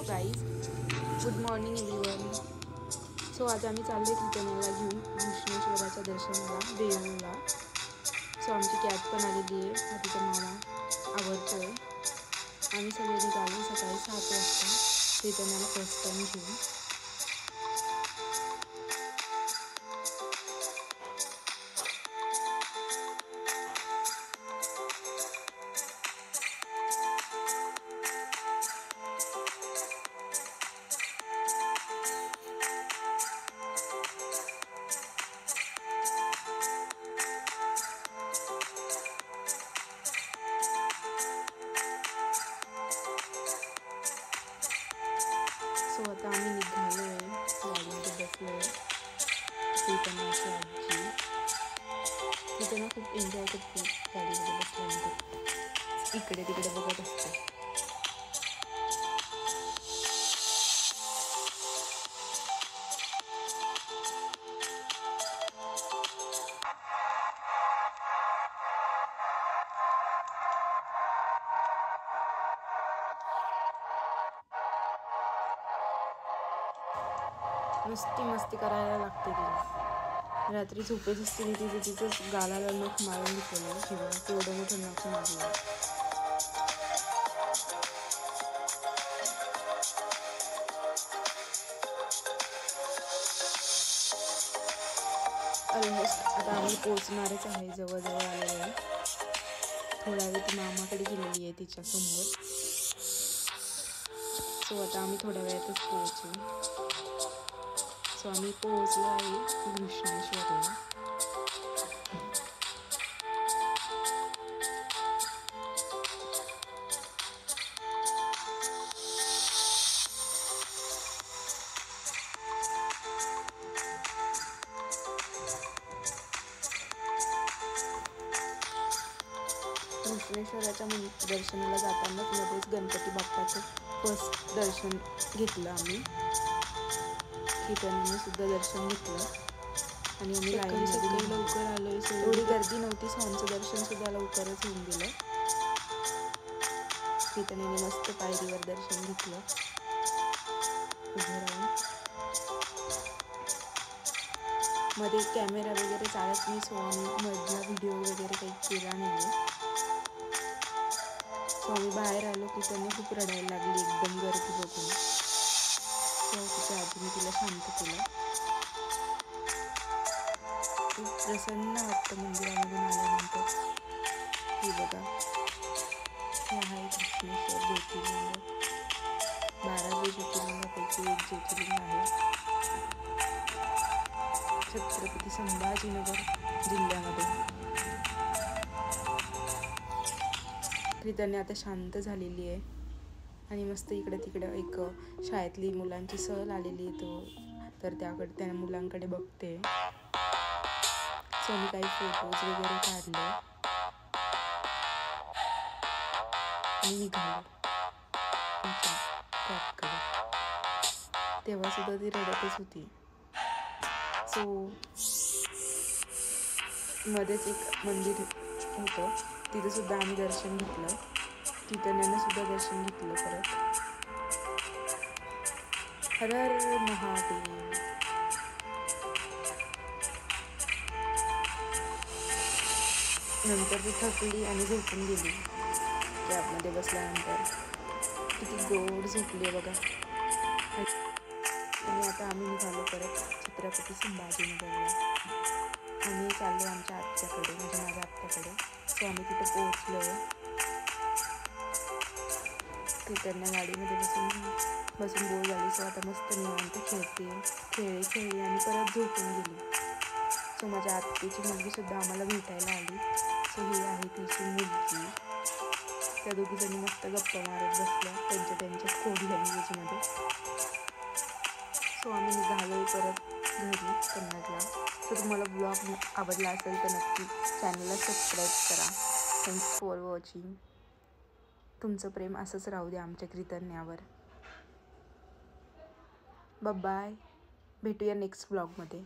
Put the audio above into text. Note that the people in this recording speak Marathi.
Price. Good morning everyone. So आज आम्ही चाललो आहे कीर्तनाला घेऊन घृष्णेश्वराच्या दर्शनाला वेरूळला. सो आमची कॅब पण आलेली आहे. आधीचा मामा आवडतोय. आम्ही सगळे निघालो सकाळी 7 वाजता कीर्तनाला फर्स्ट टाईम घेऊन. सो आता आम्ही निघालो आहे. गाडीमध्ये बसलो आहे. कीर्तनाची आजी कीर्तना खूप एन्जॉय करते गाडीमध्ये बसल्यानंतर. इकडे तिकडे बघत असते. मस्ती करायला लागते तिला. रात्री झोपेच असते तिचंच गालाला नख मारून घेतलेलं. शिवाय केवढं मोठं नख मारलं. ऑलमोस्ट आता आम्ही पोचणारच आहे. जवळजवळ आलेलो आहे. थोडा वेळ ती मामाकडे गेलेली आहे तिच्या समोर. सो आता आम्ही थोड्या वेळातच पोहोचू. सो आम्ही पोहोचलो आहे घृष्णेश्वरला. घृष्णेश्वराच्या दर्शनाला जातानाच मध्येच गणपती बाप्पाचं फर्स्ट दर्शन घेतलं आम्ही. कीर्तनाने सुद्धा दर्शन घेतलं आणि आम्ही लाईनमध्ये लवकर आलो. एवढी गर्दी नव्हती. स्वामीचं दर्शन सुद्धा लवकरच होऊन गेलं. कीर्तनाने मस्त पायरीवर दर्शन घेतलं उभं राहून. मध्ये कॅमेरा वगैरे चालत नाही. सो आम्ही मधला व्हिडिओ वगैरे काही केला नाही. सो आम्ही बाहेर आलो की त्यांनी खूप रडायला लागली एकदम गर्दी बघून. सो तिच्या आजीने तिला शांत केलं. खूप प्रसन्न वाटतं मंदिरामधून आल्यानंतर. हे बघा, हे आहे घृष्णेश्वर ज्योतिर्लिंग. 12 ज्योतिर्लिंगापैकी एक ज्योतिर्लिंग आहे. छत्रपती संभाजीनगर जिल्ह्यामध्ये. कीर्तने आता शांत झालेली आहे आणि मस्त इकडे तिकडे एक शाळेतली मुलांची सहल आलेली आहे. तर त्याकडे त्या मुलांकडे बघते. सो मी काही फोटोज वगैरे काढले आणि निघालो कॅबकडे. तेव्हा सुद्धा ती रडतच होती. सो मध्येच एक मंदिर होतं. तिथं सुद्धा आम्ही दर्शन घेतलं. कीर्तनानं सुद्धा दर्शन घेतलं परत. हर हर महादेव. नंतर ती थकली आणि झोपून गेली. कॅबमध्ये बसल्यानंतर किती गोड झोपली आहे बघा. आणि आता आम्ही निघालो परत छत्रपती संभाजीनगरला. आम्ही चाललो आमच्या आत्याकडे, म्हणजे माझ्या आत्याकडे. सो आम्ही तिथे पोहोचलो आहे. कीर्तन्या गाडीमध्ये बसून बोर झाली. सो आता मस्त निवांत खेळली आणि परत झोपून गेली. सो माझ्या आत्याची मुलगीसुद्धा आम्हाला भेटायला आली. सो ही आहे तिची मुलगी. त्या दोघीजणी मस्त गप्पा मारत बसल्या त्यांच्या कोड लँग्वेजमध्ये. सो आम्ही निघालो आहे परत घरी कन्नडला. सो तुम्हाला ब्लॉग आवडला असेल तर नक्की चॅनलला सबस्क्राईब करा. Thanks for watching. तुमचं प्रेम असंच राहू द्या आमच्या कीर्तन्यावर. बाय. भेटूया नेक्स्ट ब्लॉगमध्ये.